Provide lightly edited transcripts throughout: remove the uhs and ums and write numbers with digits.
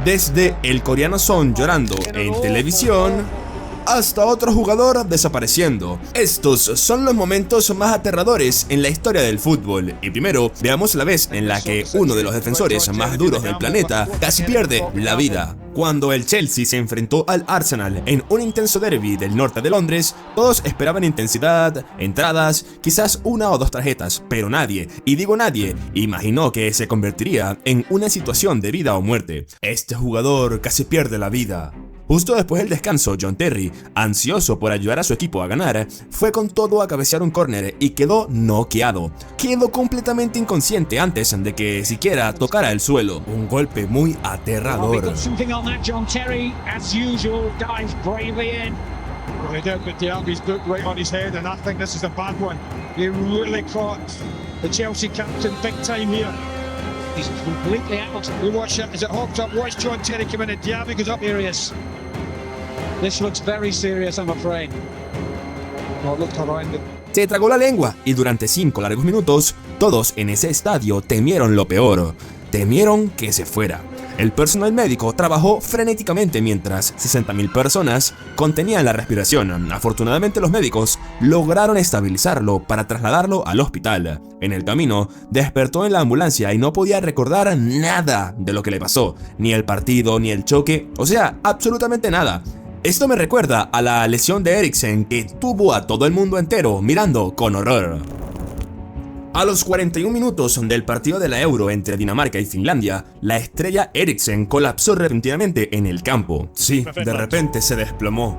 Desde el coreano Son llorando en televisión hasta otro jugador desapareciendo. Estos son los momentos más aterradores en la historia del fútbol. Y primero, veamos la vez en la que uno de los defensores más duros del planeta casi pierde la vida. Cuando el Chelsea se enfrentó al Arsenal en un intenso derbi del norte de Londres, todos esperaban intensidad, entradas, quizás una o dos tarjetas, pero nadie, y digo nadie, imaginó que se convertiría en una situación de vida o muerte. Este jugador casi pierde la vida. Justo después del descanso, John Terry, ansioso por ayudar a su equipo a ganar, fue con todo a cabecear un córner y quedó noqueado. Quedó completamente inconsciente antes de que siquiera tocara el suelo. Un golpe muy aterrador. He's completely out. We watch that as it hopped up. Watch John Terry come in and Diaby goes up. Serious. This looks very serious, I'm afraid. Oh, look around it. Se tragó la lengua y durante 5 largos minutos, todos en ese estadio temieron lo peor. Temieron que se fuera. El personal médico trabajó frenéticamente mientras 60.000 personas contenían la respiración. Afortunadamente los médicos lograron estabilizarlo para trasladarlo al hospital. En el camino, despertó en la ambulancia y no podía recordar nada de lo que le pasó. Ni el partido, ni el choque, o sea, absolutamente nada. Esto me recuerda a la lesión de Eriksen que tuvo a todo el mundo entero mirando con horror. A los 41 minutos del partido de la Euro entre Dinamarca y Finlandia, la estrella Eriksen colapsó repentinamente en el campo. Sí, de repente se desplomó.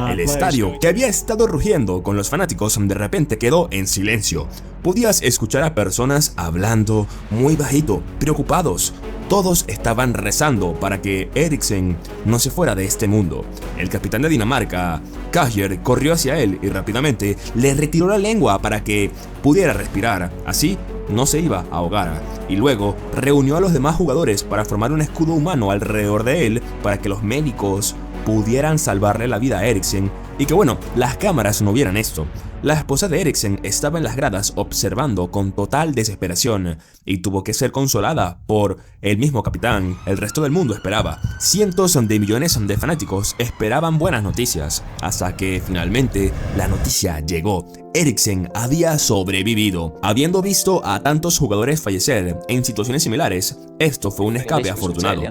El estadio, que había estado rugiendo con los fanáticos, de repente quedó en silencio. Podías escuchar a personas hablando muy bajito, preocupados. Todos estaban rezando para que Eriksen no se fuera de este mundo. El capitán de Dinamarca, Kjær, corrió hacia él y rápidamente le retiró la lengua para que pudiera respirar. Así no se iba a ahogar. Y luego reunió a los demás jugadores para formar un escudo humano alrededor de él para que los médicos pudieran salvarle la vida a Eriksen y que bueno, las cámaras no vieran esto. La esposa de Eriksen estaba en las gradas observando con total desesperación y tuvo que ser consolada por el mismo capitán. El resto del mundo esperaba. Cientos de millones de fanáticos esperaban buenas noticias, hasta que finalmente la noticia llegó. Eriksen había sobrevivido. Habiendo visto a tantos jugadores fallecer en situaciones similares, esto fue un escape afortunado.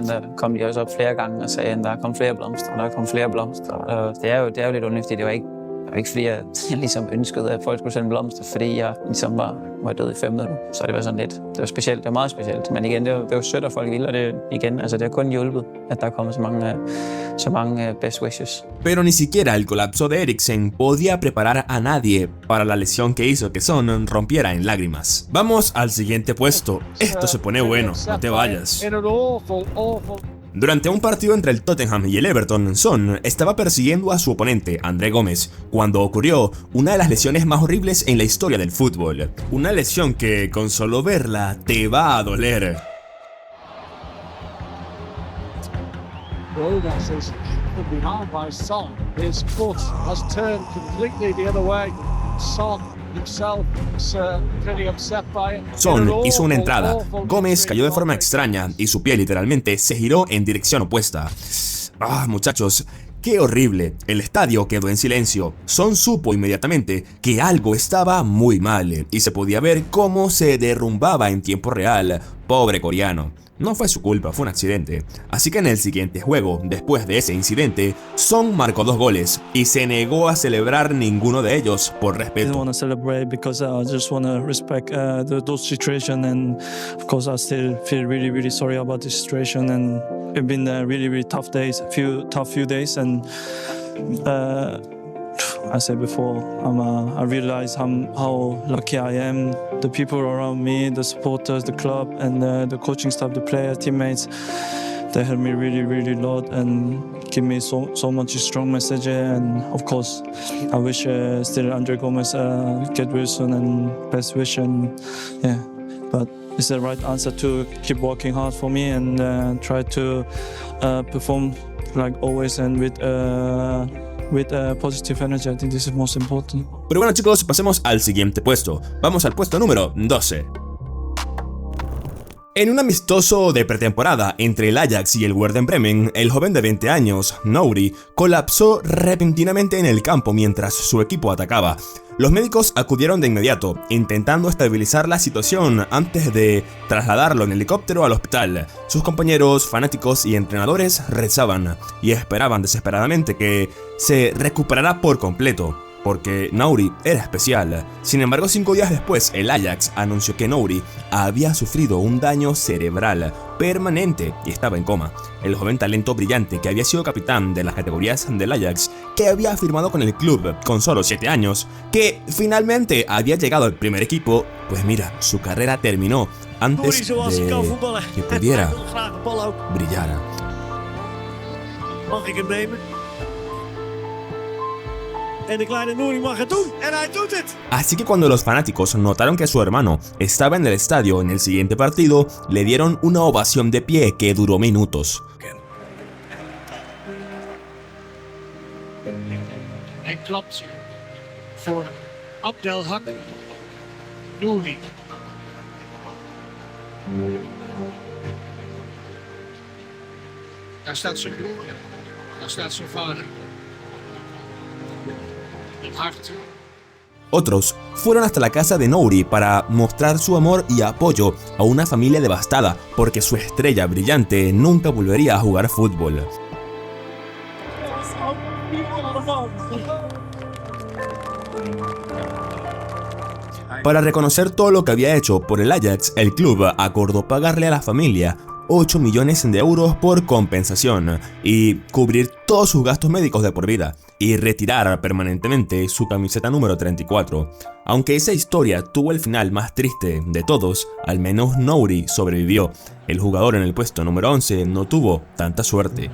Ikke fordi jeg ligesom ønskede, at folk skulle sende blomster, fordi jeg ligesom var død i 5 minutter. Så det var sådan lidt, det var specielt, det var meget specielt. Men igen, det var sødt, at folk ville, og det igen, altså det har kun hjulpet, at der er kommet så mange best wishes. Pero ni siquiera el colapso de Eriksen podía preparar a nadie para la lesión que hizo que Son rompiera en lágrimas. Vamos al siguiente puesto. Esto se pone bueno, no te vayas. Durante un partido entre el Tottenham y el Everton, Son estaba persiguiendo a su oponente, André Gómez, cuando ocurrió una de las lesiones más horribles en la historia del fútbol. Una lesión que, con solo verla, te va a doler. Son hizo una entrada, Gómez cayó de forma extraña y su pie literalmente se giró en dirección opuesta. Muchachos, qué horrible. El estadio quedó en silencio. Son supo inmediatamente que algo estaba muy mal y se podía ver cómo se derrumbaba en tiempo real. Pobre coreano. No fue su culpa, fue un accidente. Así que en el siguiente juego, después de ese incidente, Son marcó 2 goles y se negó a celebrar ninguno de ellos por respeto. I don't want to celebrate because I just want to respect those situations, and of course I still feel really sorry about this situation, and it's been really tough days, tough few days, and I said before, I realize how lucky I am. The people around me, the supporters, the club, and the coaching staff, the players, teammates, they helped me really a lot and give me so much strong message. And of course, I wish still Andre Gomez get well soon and best wish. And yeah, but it's the right answer to keep working hard for me and try to perform like always and with positive energy. I think this is most important. Pero bueno, chicos, pasemos al siguiente puesto. Vamos al puesto número 12. En un amistoso de pretemporada entre el Ajax y el Werder Bremen, el joven de 20 años, Nouri, colapsó repentinamente en el campo mientras su equipo atacaba. Los médicos acudieron de inmediato, intentando estabilizar la situación antes de trasladarlo en helicóptero al hospital. Sus compañeros, fanáticos y entrenadores rezaban y esperaban desesperadamente que se recuperara por completo, porque Nouri era especial. Sin embargo, 5 días después, el Ajax anunció que Nouri había sufrido un daño cerebral permanente y estaba en coma. El joven talento brillante, que había sido capitán de las categorías del Ajax, que había firmado con el club con solo 7 años, que finalmente había llegado al primer equipo, pues mira, su carrera terminó antes de que pudiera brillar. Mag ik hem nemen? En de kleine Nouri mag het doen. En hij doet het. Así que cuando los fanáticos notaron que su hermano estaba en el estadio en el siguiente partido, le dieron una ovación de pie que duró minutos. Hij klapt voor Abdelhak Nouri. Daar staat zijn broer. Daar staat zijn vader. Het hart. Otros fueron hasta la casa de Nouri para mostrar su amor y apoyo a una familia devastada porque su estrella brillante nunca volvería a jugar fútbol. Para reconocer todo lo que había hecho por el Ajax, el club acordó pagarle a la familia 8 millones de euros por compensación y cubrir todos sus gastos médicos de por vida y retirar permanentemente su camiseta número 34. Aunque esa historia tuvo el final más triste de todos, al menos Nouri sobrevivió. El jugador en el puesto número 11 no tuvo tanta suerte.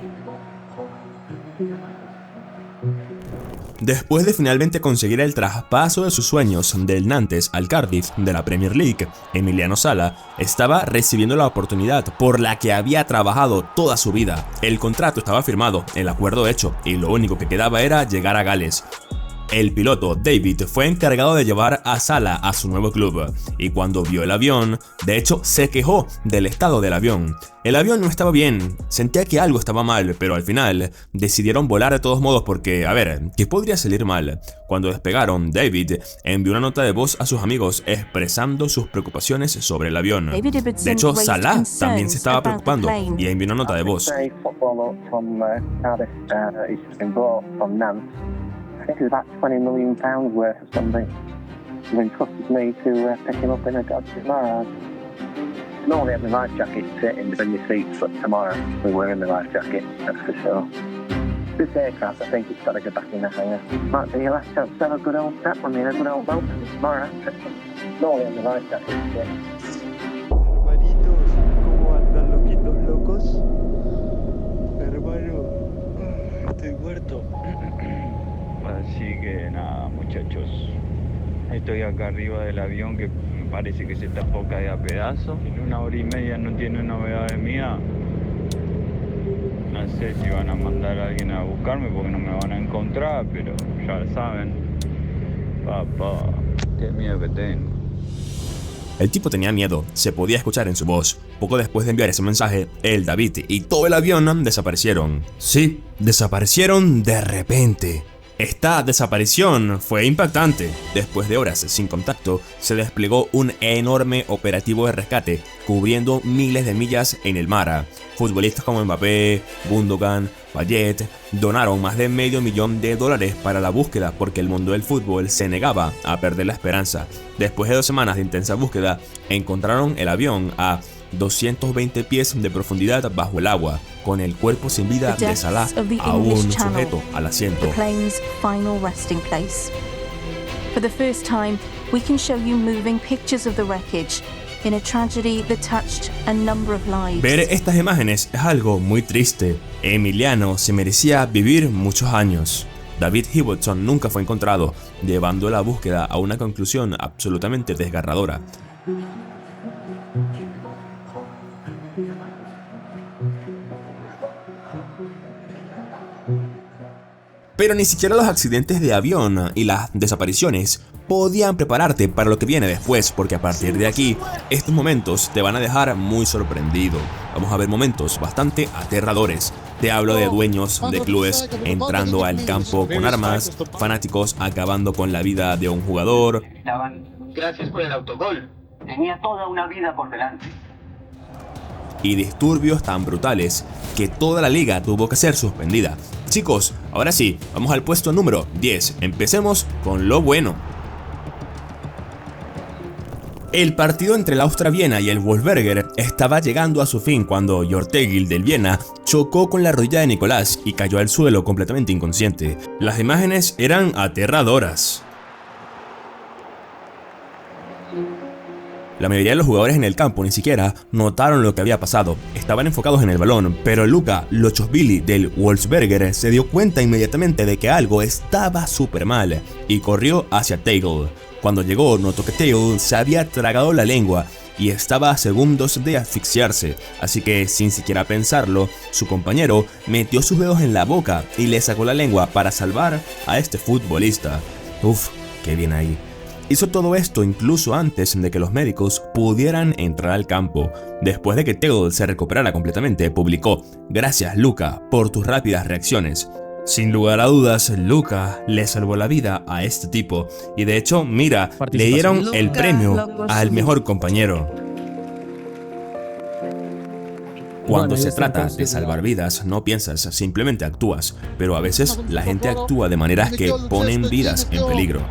Después de finalmente conseguir el traspaso de sus sueños del Nantes al Cardiff de la Premier League, Emiliano Sala estaba recibiendo la oportunidad por la que había trabajado toda su vida. El contrato estaba firmado, el acuerdo hecho, y lo único que quedaba era llegar a Gales. El piloto David fue encargado de llevar a Sala a su nuevo club, y cuando vio el avión, de hecho se quejó del estado del avión. El avión no estaba bien, sentía que algo estaba mal, pero al final decidieron volar de todos modos porque, a ver, ¿qué podría salir mal? Cuando despegaron, David envió una nota de voz a sus amigos expresando sus preocupaciones sobre el avión. De hecho, Salah también se estaba preocupando y envió una nota de voz. I think it was about £20 million worth of something. And entrusted me to pick him up in a dodgy tomorrow. Normally have my life jacket sitting in your seats, but tomorrow we're wearing the life jacket, that's for sure. This aircraft, I think it's got to go back in the hangar. Might be your last chance to have a good old nap on me, a good old boat tomorrow. Normally have my life jacket sitting. Hermanitos, ¿cómo andan loquitos locos? Hermano, estoy muerto. Así que nada, muchachos, estoy acá arriba del avión que me parece que se está a caer a pedazos. En 1 hora y media no tiene novedades mías. No sé si van a mandar a alguien a buscarme porque no me van a encontrar, pero ya saben. Papá, qué miedo que tengo. El tipo tenía miedo, se podía escuchar en su voz. Poco después de enviar ese mensaje, él, David y todo el avión desaparecieron. Sí, desaparecieron de repente. Esta desaparición fue impactante. Después de horas sin contacto, se desplegó un enorme operativo de rescate, cubriendo miles de millas en el mar. Futbolistas como Mbappé, Gundogan, Payet donaron más de $500,000 para la búsqueda porque el mundo del fútbol se negaba a perder la esperanza. Después de 2 semanas de intensa búsqueda, encontraron el avión a 220 pies de profundidad bajo el agua, con el cuerpo sin vida de Salah aún sujeto al asiento. The plane's final resting place. For the first time, we can show you moving pictures of the wreckage in a tragedy that touched a number of lives. Ver estas imágenes es algo muy triste. Emiliano se merecía vivir muchos años. David Hewitson nunca fue encontrado, llevando la búsqueda a una conclusión absolutamente desgarradora. Pero ni siquiera los accidentes de avión y las desapariciones podían prepararte para lo que viene después, porque a partir de aquí, estos momentos te van a dejar muy sorprendido. Vamos a ver momentos bastante aterradores. Te hablo de dueños de clubes entrando al campo con armas, fanáticos acabando con la vida de un jugador. Gracias por el autogol. Tenía toda una vida por delante. Y disturbios tan brutales que toda la liga tuvo que ser suspendida. Chicos, ahora sí, vamos al puesto número 10. Empecemos con lo bueno. El partido entre el Austria Viena y el Wolfsberger estaba llegando a su fin cuando Jortegil del Viena chocó con la rodilla de Nicolás y cayó al suelo completamente inconsciente. Las imágenes eran aterradoras. La mayoría de los jugadores en el campo ni siquiera notaron lo que había pasado, estaban enfocados en el balón, pero Luka Lochosvili del Wolfsberger se dio cuenta inmediatamente de que algo estaba súper mal y corrió hacia Tegel. Cuando llegó, notó que Tegel se había tragado la lengua y estaba a segundos de asfixiarse, así que sin siquiera pensarlo, su compañero metió sus dedos en la boca y le sacó la lengua para salvar a este futbolista. Uf, qué bien ahí. Hizo todo esto incluso antes de que los médicos pudieran entrar al campo. Después de que Tegel se recuperara completamente, publicó: "Gracias, Luka, por tus rápidas reacciones". Sin lugar a dudas, Luka le salvó la vida a este tipo. Y de hecho, mira, le dieron el premio al mejor compañero. Cuando se trata de salvar vidas, no piensas, simplemente actúas. Pero a veces la gente actúa de maneras que ponen vidas en peligro.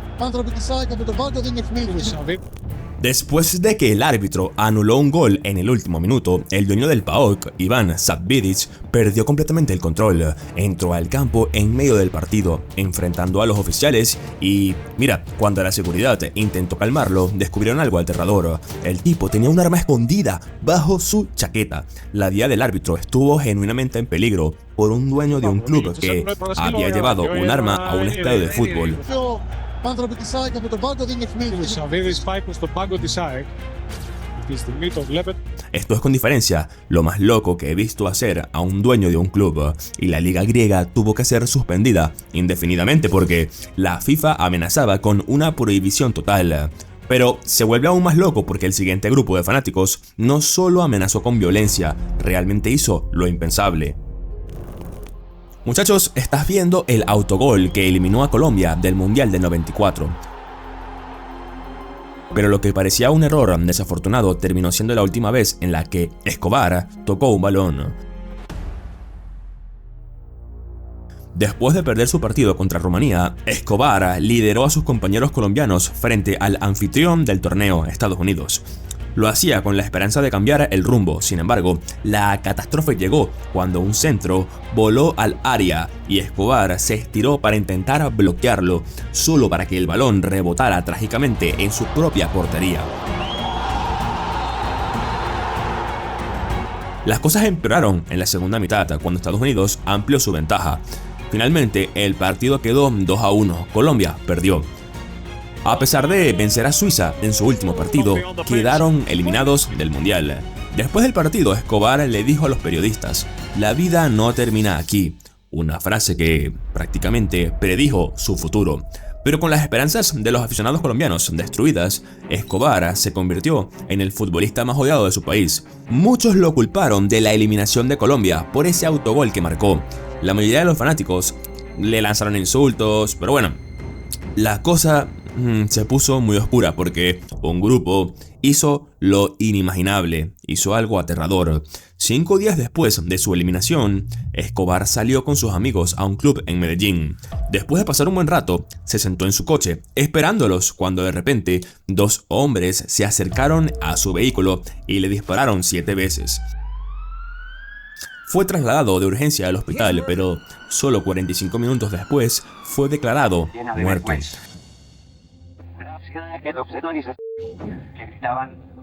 Después de que el árbitro anuló un gol en el último minuto, el dueño del PAOK, Ivan Savvidic, perdió completamente el control. Entró al campo en medio del partido, enfrentando a los oficiales y, mira, cuando la seguridad intentó calmarlo, descubrieron algo aterrador. El tipo tenía un arma escondida bajo su chaqueta. La vida del árbitro estuvo genuinamente en peligro por un dueño de un club que había llevado un arma a un estadio de fútbol. Esto es con diferencia lo más loco que he visto hacer a un dueño de un club, y la liga griega tuvo que ser suspendida indefinidamente porque la FIFA amenazaba con una prohibición total. Pero se vuelve aún más loco porque el siguiente grupo de fanáticos no solo amenazó con violencia, realmente hizo lo impensable. Muchachos, estás viendo el autogol que eliminó a Colombia del Mundial del 94. Pero lo que parecía un error desafortunado terminó siendo la última vez en la que Escobar tocó un balón. Después de perder su partido contra Rumanía, Escobar lideró a sus compañeros colombianos frente al anfitrión del torneo, Estados Unidos. Lo hacía con la esperanza de cambiar el rumbo. Sin embargo, la catástrofe llegó cuando un centro voló al área y Escobar se estiró para intentar bloquearlo, solo para que el balón rebotara trágicamente en su propia portería. Las cosas empeoraron en la segunda mitad cuando Estados Unidos amplió su ventaja. Finalmente, el partido quedó 2-1. Colombia perdió. A pesar de vencer a Suiza en su último partido, quedaron eliminados del Mundial. Después del partido, Escobar le dijo a los periodistas: "La vida no termina aquí", una frase que prácticamente predijo su futuro. Pero con las esperanzas de los aficionados colombianos destruidas, Escobar se convirtió en el futbolista más odiado de su país. Muchos lo culparon de la eliminación de Colombia por ese autogol que marcó. La mayoría de los fanáticos le lanzaron insultos, pero bueno, la cosa se puso muy oscura porque un grupo hizo lo inimaginable, hizo algo aterrador. 5 días después de su eliminación, Escobar salió con sus amigos a un club en Medellín. Después de pasar un buen rato, se sentó en su coche, esperándolos, cuando de repente 2 hombres se acercaron a su vehículo y le dispararon 7 veces. Fue trasladado de urgencia al hospital, pero solo 45 minutos después fue declarado muerto.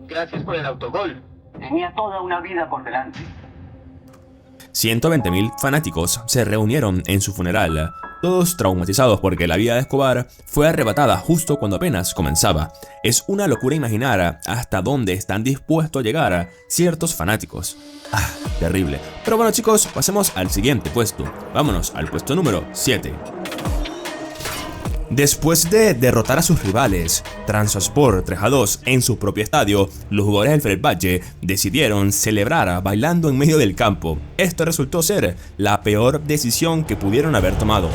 Gracias por el autogol. Tenía toda una vida por delante. 120.000 fanáticos se reunieron en su funeral, todos traumatizados porque la vida de Escobar fue arrebatada justo cuando apenas comenzaba. Es una locura imaginar hasta dónde están dispuestos a llegar ciertos fanáticos. Terrible. Pero bueno, chicos, pasemos al siguiente puesto. Vámonos al puesto número 7. Después de derrotar a sus rivales, Trabzonspor 3-2 en su propio estadio, los jugadores del Fenerbahçe decidieron celebrar bailando en medio del campo. Esto resultó ser la peor decisión que pudieron haber tomado.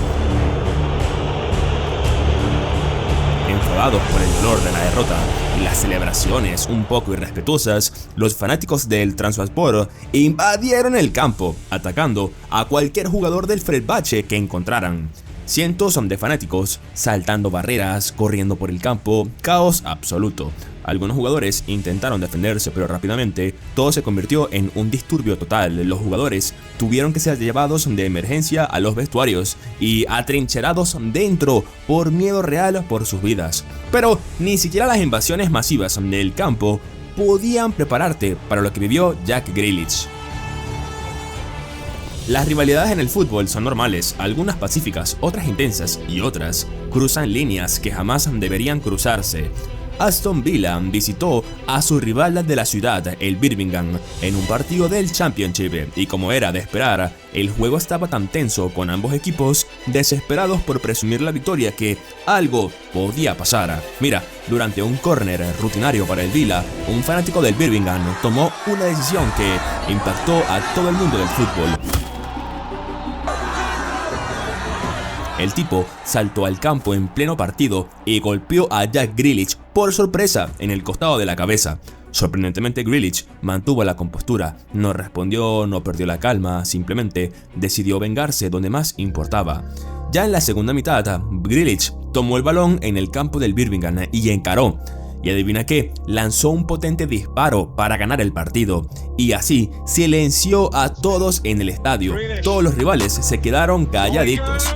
Enfadados por el dolor de la derrota y las celebraciones un poco irrespetuosas, los fanáticos del Trabzonspor invadieron el campo, atacando a cualquier jugador del Fenerbahçe que encontraran. Cientos de fanáticos saltando barreras, corriendo por el campo, caos absoluto. Algunos jugadores intentaron defenderse, pero rápidamente todo se convirtió en un disturbio total. Los jugadores tuvieron que ser llevados de emergencia a los vestuarios y atrincherados dentro por miedo real por sus vidas. Pero ni siquiera las invasiones masivas del campo podían prepararte para lo que vivió Jack Grealish. Las rivalidades en el fútbol son normales, algunas pacíficas, otras intensas y otras cruzan líneas que jamás deberían cruzarse. Aston Villa visitó a su rival de la ciudad, el Birmingham, en un partido del Championship y como era de esperar, el juego estaba tan tenso con ambos equipos desesperados por presumir la victoria que algo podía pasar. Mira, durante un córner rutinario para el Villa, un fanático del Birmingham tomó una decisión que impactó a todo el mundo del fútbol. El tipo saltó al campo en pleno partido y golpeó a Jack Grealish por sorpresa en el costado de la cabeza. Sorprendentemente Grealish mantuvo la compostura, no respondió, no perdió la calma, simplemente decidió vengarse donde más importaba. Ya en la segunda mitad, Grealish tomó el balón en el campo del Birmingham y encaró. Y adivina qué, lanzó un potente disparo para ganar el partido y así silenció a todos en el estadio. Todos los rivales se quedaron calladitos.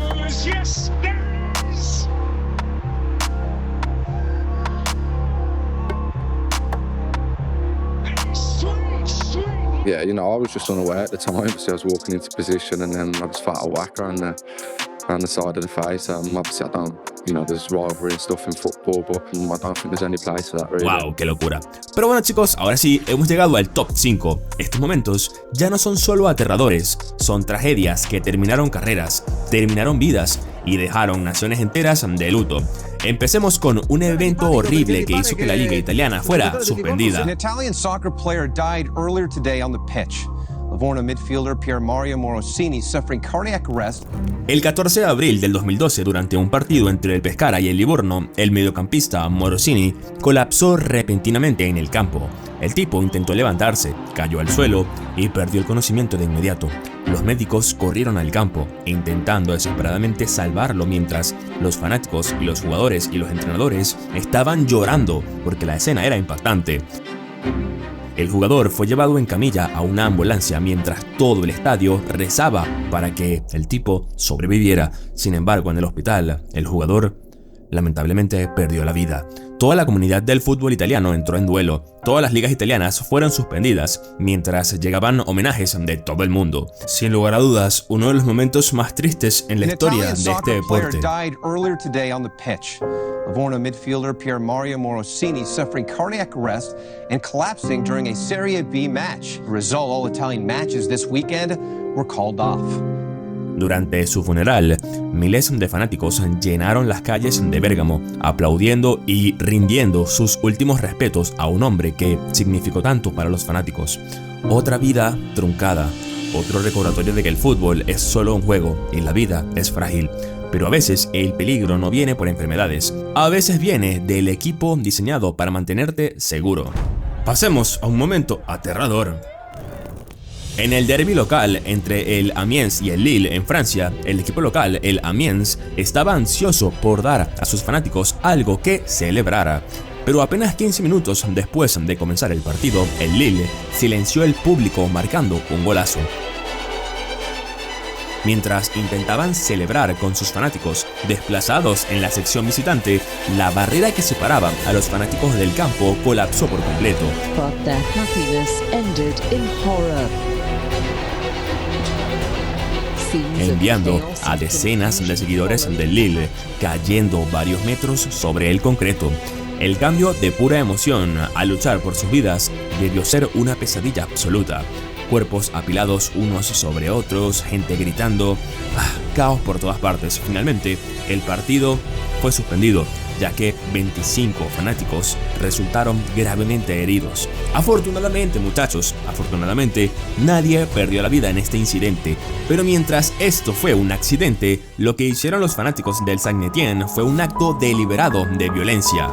Yeah, you know, I was just unaware at the time, so I was walking into position and then I just felt a whacker on the side of the face. Obviously I don't, you know, there's rivalry and stuff in football, but I don't think there's any place for that really. Wow, qué locura. Pero bueno chicos, ahora sí, hemos llegado al top 5. Estos momentos ya no son solo aterradores, son tragedias que terminaron carreras, terminaron vidas y dejaron naciones enteras de luto. Empecemos con un evento horrible que hizo que la liga italiana fuera suspendida. An Italian soccer player died earlier today on the pitch. Livorno midfielder Pier Mario Morosini suffering cardiac arrest. El 14 de abril del 2012, durante un partido entre el Pescara y el Livorno, el mediocampista Morosini colapsó repentinamente en el campo. El tipo intentó levantarse, cayó al suelo y perdió el conocimiento de inmediato. Los médicos corrieron al campo, intentando desesperadamente salvarlo mientras los fanáticos y los jugadores y los entrenadores estaban llorando porque la escena era impactante. El jugador fue llevado en camilla a una ambulancia mientras todo el estadio rezaba para que el tipo sobreviviera. Sin embargo, en el hospital, el jugador lamentablemente perdió la vida. Toda la comunidad del fútbol italiano entró en duelo. Todas las ligas italianas fueron suspendidas mientras llegaban homenajes de todo el mundo. Sin lugar a dudas, uno de los momentos más tristes en la historia de este deporte. Livorno midfielder Pier Mario Morosini suffering cardiac arrest and collapsing during a Serie B match. The result, all Italian matches this weekend were called off. Durante su funeral, miles de fanáticos llenaron las calles de Bérgamo, aplaudiendo y rindiendo sus últimos respetos a un hombre que significó tanto para los fanáticos. Otra vida truncada, otro recordatorio de que el fútbol es solo un juego y la vida es frágil. Pero a veces el peligro no viene por enfermedades, a veces viene del equipo diseñado para mantenerte seguro. Pasemos a un momento aterrador. En el derbi local entre el Amiens y el Lille en Francia, el equipo local, el Amiens, estaba ansioso por dar a sus fanáticos algo que celebrara. Pero apenas 15 minutos después de comenzar el partido, el Lille silenció el público marcando un golazo. Mientras intentaban celebrar con sus fanáticos desplazados en la sección visitante, la barrera que separaba a los fanáticos del campo colapsó por completo. But their happiness ended in horror. Enviando a decenas de seguidores del Lille, cayendo varios metros sobre el concreto. El cambio de pura emoción a luchar por sus vidas debió ser una pesadilla absoluta. Cuerpos apilados unos sobre otros, gente gritando. caos por todas partes. Finalmente, el partido fue suspendido, ya que 25 fanáticos resultaron gravemente heridos. Afortunadamente, muchachos, nadie perdió la vida en este incidente. Pero mientras esto fue un accidente, lo que hicieron los fanáticos del Saint-Étienne fue un acto deliberado de violencia.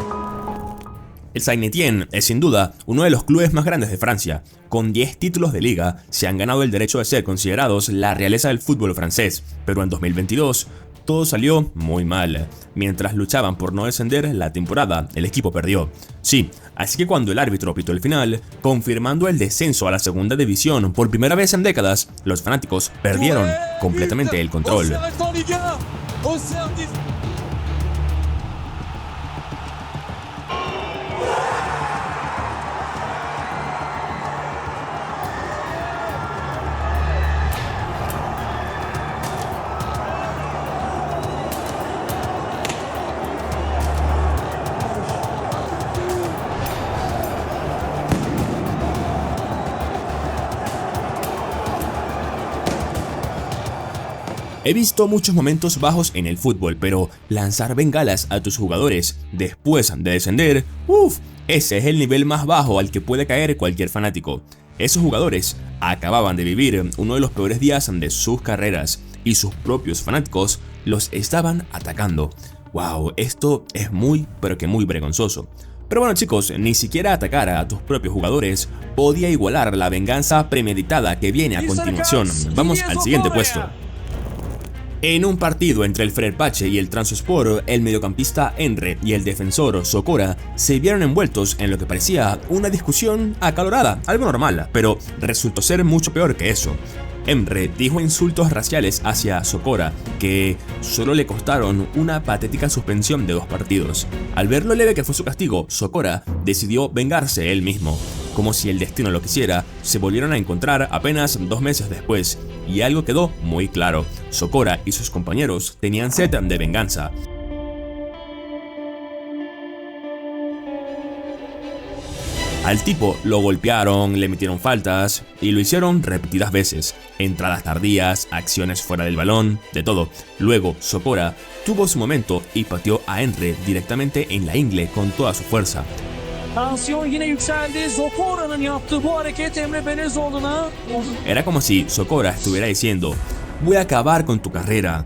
El Saint-Étienne es sin duda uno de los clubes más grandes de Francia. Con 10 títulos de liga, se han ganado el derecho de ser considerados la realeza del fútbol francés. Pero en 2022, todo salió muy mal. Mientras luchaban por no descender la temporada, el equipo perdió. Sí, así que cuando el árbitro pitó el final, confirmando el descenso a la segunda división por primera vez en décadas, los fanáticos perdieron completamente el control. He visto muchos momentos bajos en el fútbol, pero lanzar bengalas a tus jugadores después de descender, ese es el nivel más bajo al que puede caer cualquier fanático. Esos jugadores acababan de vivir uno de los peores días de sus carreras y sus propios fanáticos los estaban atacando. Wow, esto es muy, pero que muy vergonzoso. Pero bueno, chicos, ni siquiera atacar a tus propios jugadores podía igualar la venganza premeditada que viene a continuación. Vamos al siguiente puesto. En un partido entre el Fenerbahce y el Trabzonspor, el mediocampista Emre y el defensor Sokora se vieron envueltos en lo que parecía una discusión acalorada, algo normal, pero resultó ser mucho peor que eso. Emre dijo insultos raciales hacia Sokora que solo le costaron una patética suspensión de 2 partidos. Al ver lo leve que fue su castigo, Sokora decidió vengarse él mismo. Como si el destino lo quisiera, se volvieron a encontrar apenas 2 meses después, y algo quedó muy claro: Sokora y sus compañeros tenían sed de venganza. Al tipo lo golpearon, le metieron faltas y lo hicieron repetidas veces. Entradas tardías, acciones fuera del balón, de todo. Luego, Sokora tuvo su momento y pateó a Emre directamente en la ingle con toda su fuerza. Era como si Sokora estuviera diciendo: voy a acabar con tu carrera.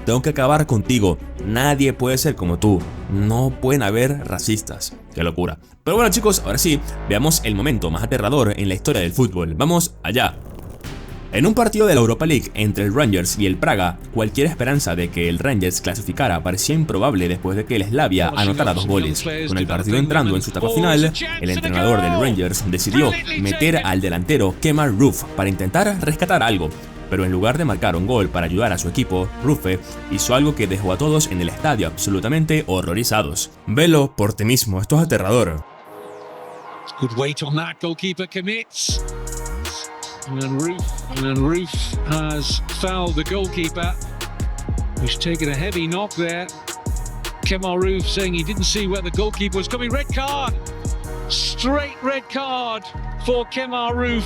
Tengo que acabar contigo. Nadie puede ser como tú. No pueden haber racistas. Qué locura. Pero bueno, chicos, ahora sí, veamos el momento más aterrador en la historia del fútbol. Vamos allá. En un partido de la Europa League entre el Rangers y el Praga, cualquier esperanza de que el Rangers clasificara parecía improbable después de que el Slavia anotara 2 goles. Con el partido entrando en su etapa final, el entrenador del Rangers decidió meter al delantero Kemar Roofe para intentar rescatar algo. Pero en lugar de marcar un gol para ayudar a su equipo, Roofe hizo algo que dejó a todos en el estadio absolutamente horrorizados. Velo por ti mismo, esto es aterrador. Good weight on that, goalkeeper commits. And then Roofe has fouled the goalkeeper, who's taken a heavy knock there. Kemar Roofe saying he didn't see where the goalkeeper was coming. Red card! Straight red card for Kemar Roofe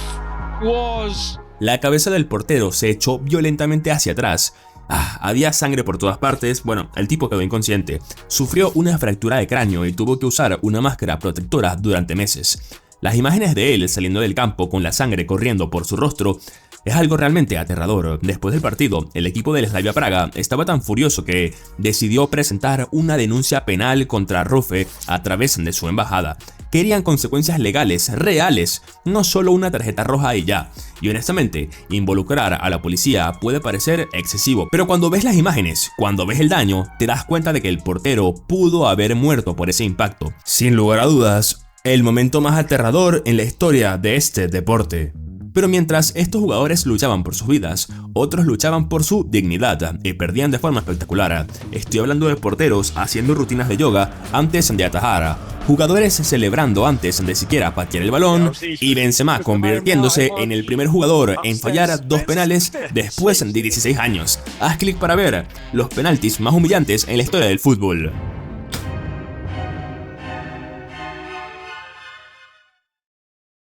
was... La cabeza del portero se echó violentamente hacia atrás. Había sangre por todas partes. Bueno, el tipo quedó inconsciente. Sufrió una fractura de cráneo y tuvo que usar una máscara protectora durante meses. Las imágenes de él saliendo del campo con la sangre corriendo por su rostro es algo realmente aterrador. Después del partido, el equipo del Slavia Praga estaba tan furioso que decidió presentar una denuncia penal contra Roofe a través de su embajada. Querían consecuencias legales, reales, no solo una tarjeta roja y ya. Y honestamente, involucrar a la policía puede parecer excesivo, pero cuando ves las imágenes, cuando ves el daño, te das cuenta de que el portero pudo haber muerto por ese impacto. Sin lugar a dudas, el momento más aterrador en la historia de este deporte. Pero mientras estos jugadores luchaban por sus vidas, otros luchaban por su dignidad y perdían de forma espectacular. Estoy hablando de porteros haciendo rutinas de yoga antes de atajar, jugadores celebrando antes de siquiera patear el balón y Benzema convirtiéndose en el primer jugador en fallar 2 penales después de 16 años. Haz clic para ver los penaltis más humillantes en la historia del fútbol.